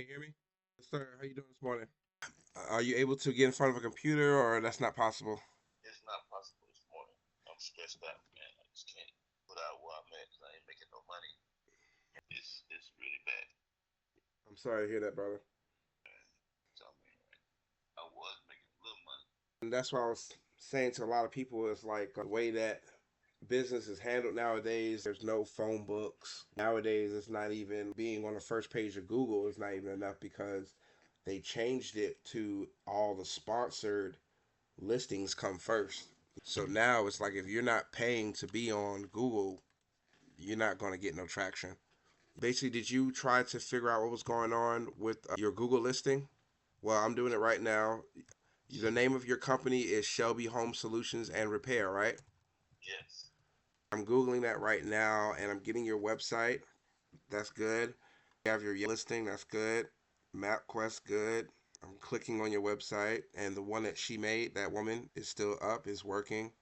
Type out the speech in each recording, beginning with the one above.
Can you hear me? Yes, sir. How you doing this morning? Are you able to get in front of a computer, or that's not possible? It's not possible this morning. I'm stressed out, man. I just can't put out where I'm at because I ain't making no money. It's really bad. I'm sorry to hear that, brother. So I mean, I was making a little money. And that's what I was saying to a lot of people is like the way that business is handled nowadays. There's no phone books. Nowadays, it's not even being on the first page of Google is not even enough because they changed it to all the sponsored listings come first. So now it's like if you're not paying to be on Google, you're not going to get no traction. Basically, did you try to figure out what was going on with your Google listing? Well, I'm doing it right now. The name of your company is Shelby Home Solutions and Repair, right? Yes. I'm Googling that right now and I'm getting your website. That's good. You have your listing. That's good. MapQuest, good. I'm clicking on your website and the one that she made, that woman, is still up, is working.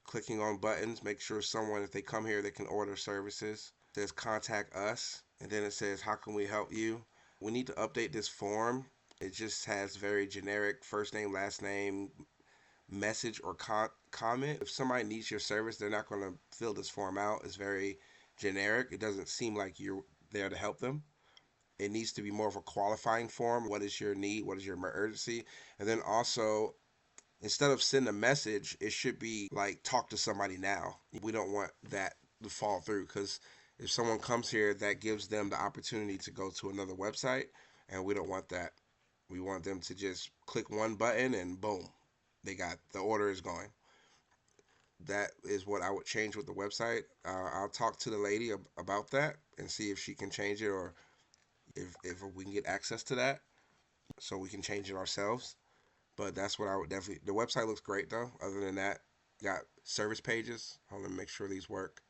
Clicking on buttons, make sure someone, if they come here, they can order services. It says contact us, and then it says how can we help you. We need to update this form. It just has very generic first name, last name, message, or comment. If somebody needs your service, they're not going to fill this form out. It's very generic. It doesn't seem like you're there to help them. It needs to be more of a qualifying form. What is your need? What is your emergency? And then also, instead of send a message, it should be like talk to somebody now. We don't want that to fall through because if someone comes here, that gives them the opportunity to go to another website, and we don't want that. We want them to just click one button and boom, they got the order is going. That is what I would change with the website. I'll talk to the lady about that and see if she can change it or if we can get access to that so we can change it ourselves. But that's what I would definitely. The website looks great though. Other than that, you got service pages. I want to make sure these work.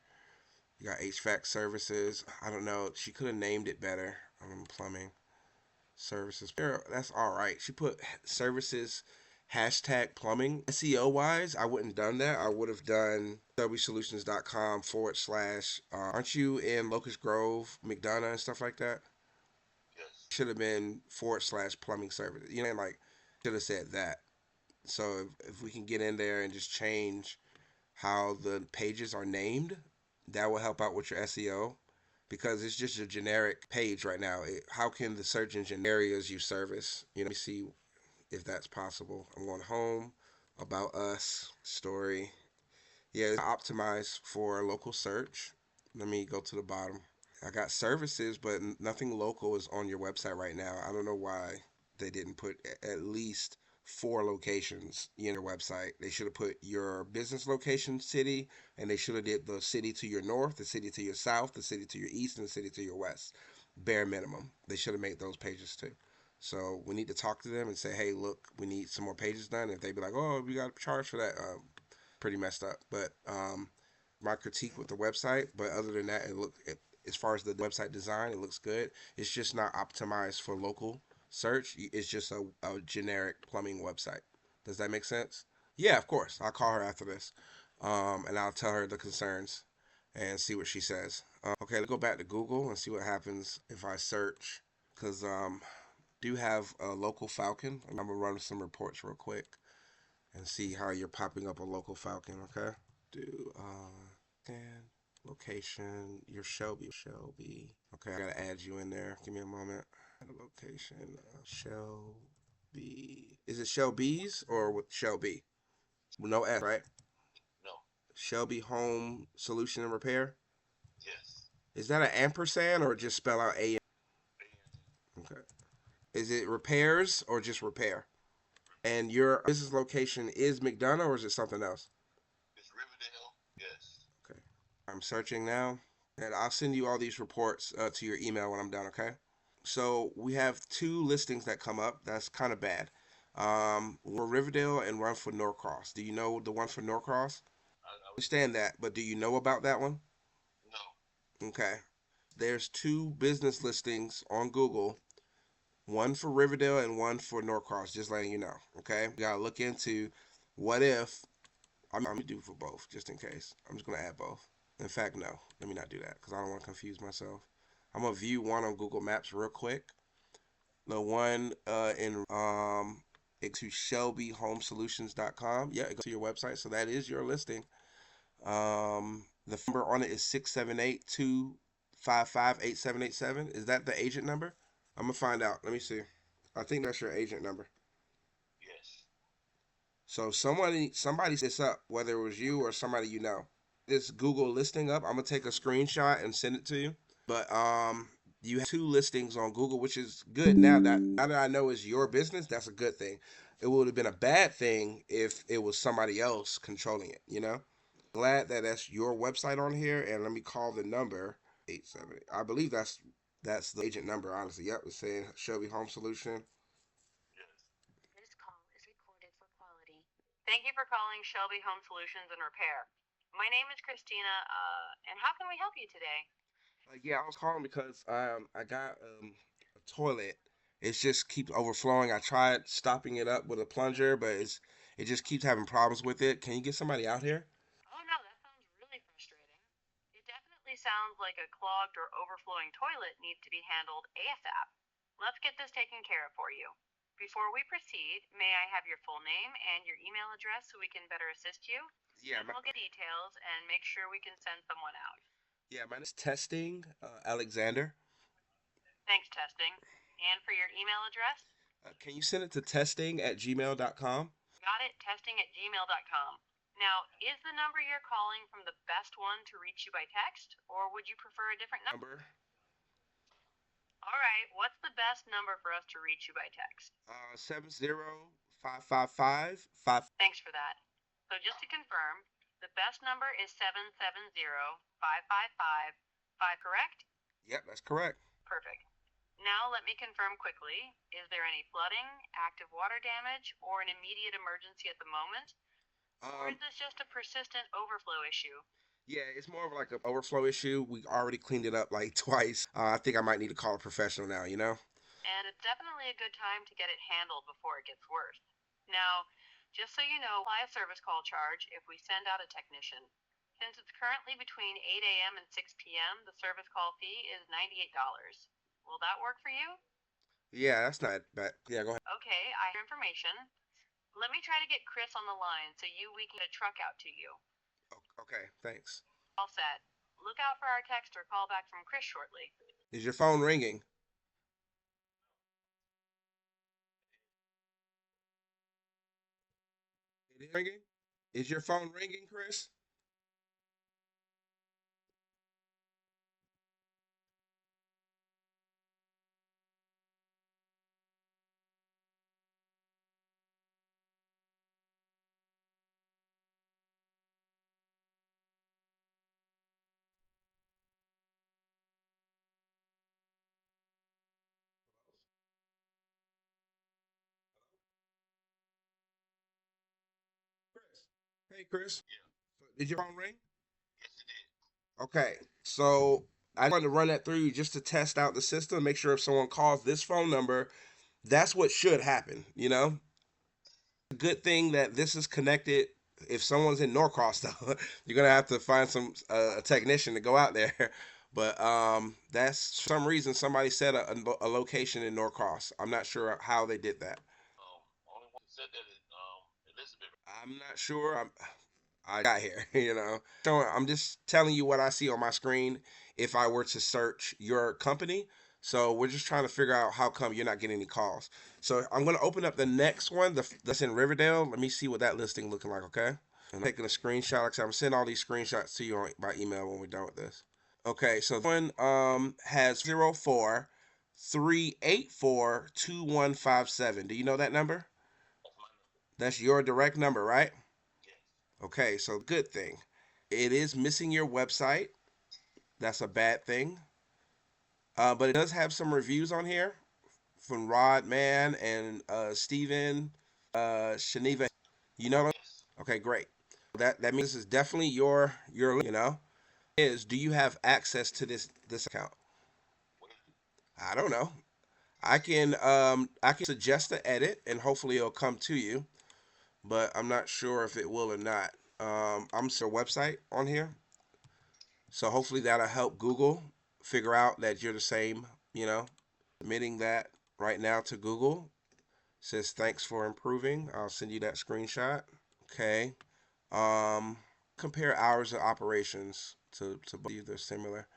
You got HVAC services. I don't know. She could have named it better. Plumbing services. That's all right. She put services hashtag plumbing. SEO wise, I wouldn't done that. I would have done wsolutions.com /. Aren't you in Locust Grove, McDonough, and stuff like that? Yes. Should have been / plumbing service. You know, like should have said that. So if we can get in there and just change how the pages are named, that will help out with your SEO because it's just a generic page right now. How can the search engine areas you service? Let me see if that's possible. I'm going home, about us, story. Yeah, it's optimized for local search. Let me go to the bottom. I got services, but nothing local is on your website right now. I don't know why they didn't put at least 4 locations in your website. They should have put your business location, city, and they should have did the city to your north, the city to your south, the city to your east, and the city to your west. Bare minimum. They should have made those pages too. So we need to talk to them and say, hey, look, we need some more pages done. If they be like, oh, we got to charge for that, pretty messed up. But my critique with the website. But other than that, as far as the website design, it looks good. It's just not optimized for local search. It's just a generic plumbing website. Does that make sense? Yeah, of course. I'll call her after this, and I'll tell her the concerns and see what she says. Okay, let's go back to Google and see what happens if I search. Cause do have a local Falcon. I'm gonna run some reports real quick and see how you're popping up a local Falcon. Okay. Do and location. Your Shelby. Shelby. Okay, I gotta add you in there. Give me a moment. Add a location. Shelby. Is it Shelby's or with Shelby? No S, right? No. Shelby Home Solution and Repair. Yes. Is that an ampersand or just spell out A? Okay. Is it repairs or just repair? And your business location is McDonough or is it something else? It's Riverdale. Yes. Okay. I'm searching now. And I'll send you all these reports to your email when I'm done, okay? So we have 2 listings that come up. That's kind of bad. One for Riverdale and one for Norcross. Do you know the one for Norcross? I would. Understand that, but do you know about that one? No. Okay. There's 2 business listings on Google, one for Riverdale and one for Norcross, just letting you know. Okay. We gotta look into what if I'm gonna do for both, just in case. I'm just gonna add both. In fact, no, let me not do that because I don't want to confuse myself. I'm gonna view one on Google Maps real quick The one in it goes to shelbyhomesolutions.com. Yeah, it goes to your website. So that is your listing. The phone number on it is 678-255-8787. Is that the agent number? I'm gonna find out. Let me see. I think that's your agent number. Yes. So somebody set this up, whether it was you or somebody you know. This Google listing up. I'm gonna take a screenshot and send it to you. But you have two listings on Google, which is good. Now that I know it's your business, that's a good thing. It would have been a bad thing if it was somebody else controlling it. Glad that that's your website on here. And let me call the number 870. I believe that's the agent number. Honestly, yep. It's saying Shelby Home Solution. Yes. This call is recorded for quality. Thank you for calling Shelby Home Solutions and Repair. My name is Christina, and how can we help you today? Yeah, I was calling because I got a toilet. It just keeps overflowing. I tried stopping it up with a plunger, but it just keeps having problems with it. Can you get somebody out here? Oh no, that sounds really frustrating. It definitely sounds like a clogged or overflowing toilet needs to be handled ASAP. Let's get this taken care of for you. Before we proceed, may I have your full name and your email address so we can better assist you? Yeah, Then we'll get details and make sure we can send someone out. my name is Testing Alexander. Thanks, testing. And for your email address? Can you send it to testing@gmail.com? Got it, testing at gmail.com. Now, is the number you're calling from the best one to reach you by text, or would you prefer a different number? Number All right, what's the best number for us to reach you by text? 70555. Thanks for that. So, just to confirm, the best number is 770-555-5, correct? Yep, that's correct. Perfect. Now, let me confirm quickly, is there any flooding, active water damage, or an immediate emergency at the moment? Or Um, is this just a persistent overflow issue? yeah, it's more of like an overflow issue. We already cleaned it up like twice. I think I might need to call a professional now. And it's definitely a good time to get it handled before it gets worse. Now, just so you know, apply a service call charge if we send out a technician. Since it's currently between 8 a.m. and 6 p.m., the service call fee is $98. Will that work for you? Yeah, that's not bad. Yeah, go ahead. Okay, I have information. Let me try to get Chris on the line so we can get a truck out to you. Okay, thanks. All set. Look out for our text or call back from Chris shortly. Is your phone ringing? It is ringing? Is your phone ringing, Chris? Chris. Hey, Chris. Yeah. Did your phone ring? Yes, it did. Okay, so I wanted to run that through you just to test out the system, make sure if someone calls this phone number, that's what should happen. Good thing that this is connected. If someone's in Norcross, though, you're gonna have to find some a technician to go out there. But that's for some reason somebody said a location in Norcross. I'm not sure how they did that. Only one said that is Elizabeth. I'm not sure. I got here. So I'm just telling you what I see on my screen if I were to search your company. So we're just trying to figure out how come you're not getting any calls. So I'm going to open up the next one that's in Riverdale. Let me see what that listing looking like, okay? And I'm taking a screenshot. Like I said, I'm sending all these screenshots to you by email when we're done with this. Okay, so one has 04-384-2157. Do you know that number? That's my number. That's your direct number, right? Yes. Okay, so good thing. It is missing your website. That's a bad thing. But it does have some reviews on here from Rod Man and Steven Shaniva. You know them? Yes. Okay, great. That means this is definitely your. Is do you have access to this account? What is it? I don't know. I can suggest an edit and hopefully it'll come to you, but I'm not sure if it will or not. I'm your website on here. So hopefully that'll help Google figure out that you're the same, admitting that. right now to Google. Says thanks for improving. I'll send you that screenshot. Okay. Um, compare hours of operations to both. They're similar.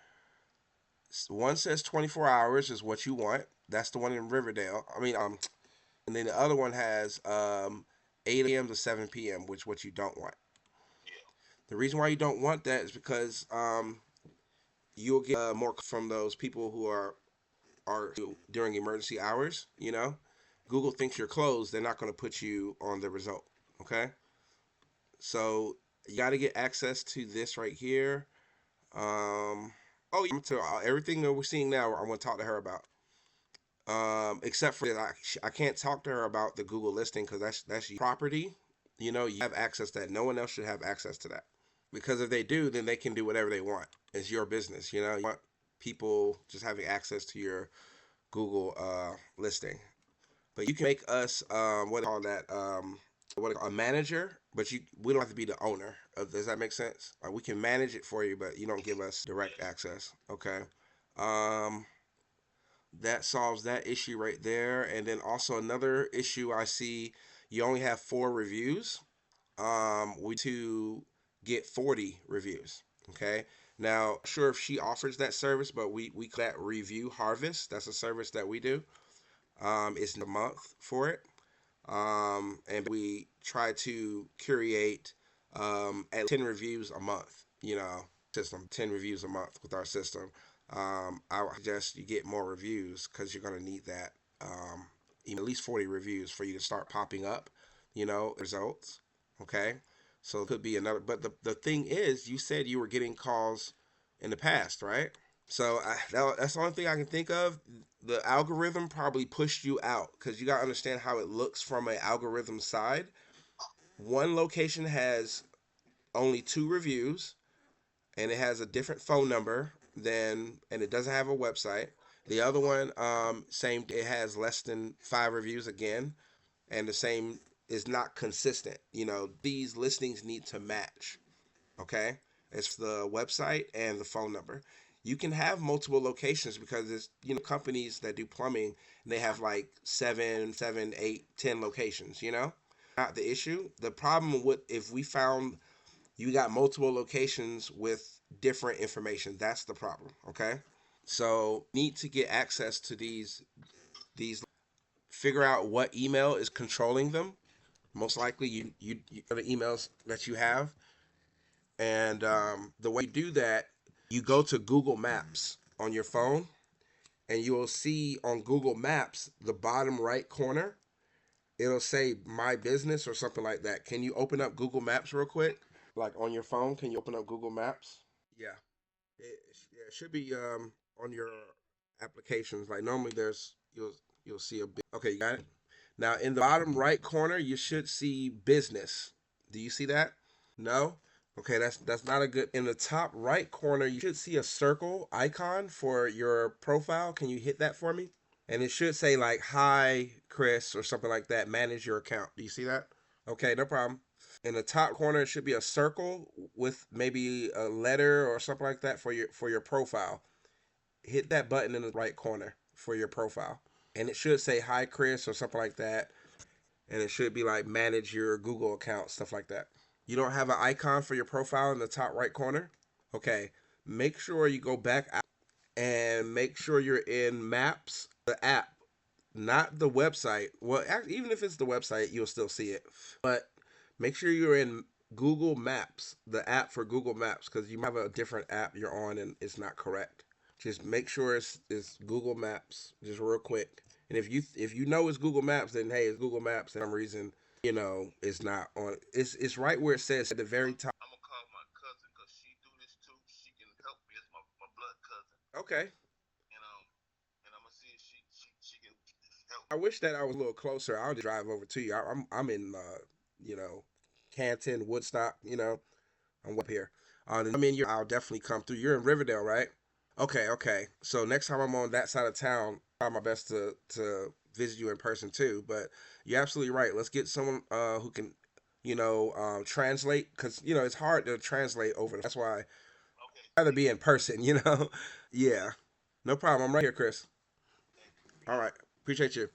One says 24 hours is what you want. That's the one in Riverdale. And then the other one has 8 a.m. to 7 p.m., which what you don't want. Yeah. The reason why you don't want that is because you'll get more from those people who are during emergency hours. Google thinks you're closed. They're not going to put you on the result. Okay, so you got to get access to this right here. Oh, yeah, to everything that we're seeing now. I'm going to talk to her about. Except for that, I can't talk to her about the Google listing because that's your property. You have access to that. No one else should have access to that because if they do, then they can do whatever they want. It's your business. You want people just having access to your Google listing. But you can make us what do you call that a manager, but we don't have to be the owner. Does that make sense? We can manage it for you, but you don't give us direct Yes. access. Okay. Um, that solves that issue right there. And then also another issue I see, you only have 4 reviews. We to get 40 reviews. Okay. Now, sure if she offers that service, but we call that review harvest. That's a service that we do. It's a month for it. And we try to curate at 10 reviews a month. System 10 reviews a month with our system. I would suggest you get more reviews because you're going to need that. At least 40 reviews for you to start popping up. Results. Okay, so it could be another. But the thing is, you said you were getting calls in the past, right? So that's the only thing I can think of. The algorithm probably pushed you out because you got to understand how it looks from an algorithm side. One location has only 2 reviews and it has a different phone number and it doesn't have a website. The other one, same, it has less than 5 reviews again, and the same is not consistent. These listings need to match. Okay, it's the website and the phone number. You can have multiple locations because there's companies that do plumbing and they have like 7, 8, 10 locations. Not the issue. The problem with if we found you got multiple locations with different information, that's the problem. Okay, so need to get access to these. Figure out what email is controlling them. Most likely, you the emails that you have. And the way you do that, you go to Google Maps on your phone, and you will see on Google Maps, the bottom right corner, it'll say My Business or something like that. Can you open up Google Maps real quick? Like on your phone, can you open up Google Maps? Yeah. It should be on your applications. Like normally you'll see a bit. Okay, you got it? Now in the bottom right corner, you should see business. Do you see that? No? Okay, that's not a good. In the top right corner, you should see a circle icon for your profile. Can you hit that for me? And it should say like "Hi, Chris" or something like that. Manage your account. Do you see that? Okay, no problem. In the top corner, it should be a circle with maybe a letter or something like that for your profile. Hit that button in the right corner for your profile, and it should say "Hi, Chris" or something like that. And it should be like "Manage your Google account," stuff like that. You don't have an icon for your profile in the top right corner? Okay. Make sure you go back out and make sure you're in Maps, the app, not the website. Well, even if it's the website, you'll still see it. But make sure you're in Google Maps, the app for Google Maps, because you might have a different app you're on and it's not correct. Just make sure it's Google Maps, just real quick. And if you know it's Google Maps, then hey, it's Google Maps. For some reason, it's not on. It's right where it says at the very top. I'm gonna call my cousin because she do this too. She can help me. It's my blood cousin, Okay. and I'm gonna see if she can help I me. wish that I was a little closer. I'll just drive over to you. I'm in you know Canton, Woodstock. I'm up here. I'm in your. I'll definitely come through. You're in Riverdale, right? Okay, okay. So next time I'm on that side of town, I'll try my best to visit you in person too. But you're absolutely right. Let's get someone who can, translate because it's hard to translate over. That's why I'd Okay, rather thank be you. in person. Yeah, no problem. I'm right here, Chris. Thank you. All Peace. right. Appreciate you.